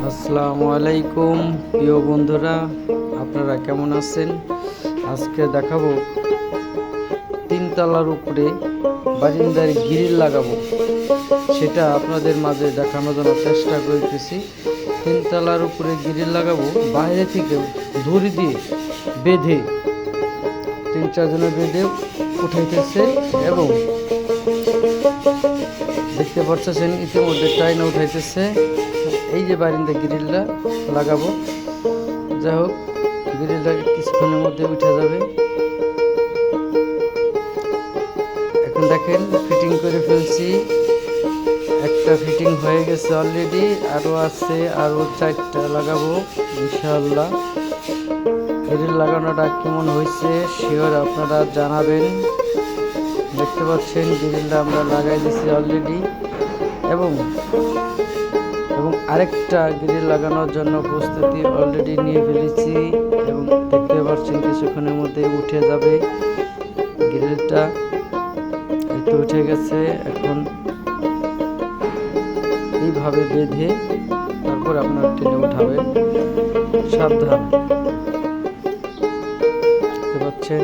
আসসালামু আলাইকুম প্রিয় বন্ধুরা, আপনারা কেমন আছেন? আজকে দেখাবো তিনতলার উপরে বারিন্দার গ্রিল লাগাবো, সেটা আপনাদের মাঝে দেখানোর জন্য চেষ্টা করতেছি। তিনতলার উপরে গ্রিল লাগাবো, বাইরে থেকে দড়ি দিয়ে বেঁধে 3-4 জনে বেঁধে উঠাইতেছে এবং দেখতে পাচ্ছেন ইতিমধ্যে টাইনা উঠাইতেছে। এই যে বারিন্দা গ্রিলটা লাগাবো, যাই হোক গ্রিলটা কিছুক্ষণের মধ্যে উঠে যাবে। এখন দেখেন ফিটিং করে ফেলছি, একটা ফিটিং হয়ে গেছে অলরেডি, আরও আছে, আরও 4টা লাগাবো ইনশাআল্লাহ। গ্রিল লাগানোটা কেমন হয়েছে শিওর আপনারা জানাবেন। দেখতে পাচ্ছেন গ্রিলটা আমরা লাগাই দিয়েছি অলরেডি এবং আরেকটা গ্রিল লাগানোর জন্য প্রস্তুতি অলরেডি নিয়ে ফেলেছি এবং দেখতে পাচ্ছেন কিছুক্ষণের মধ্যে উঠে যাবে গ্রিলটা। এই তো উঠে গেছে। এখন এইভাবে বেঁধে তারপর আপনার টেনে উঠাবেন, সাবধান। দেখতে পাচ্ছেন।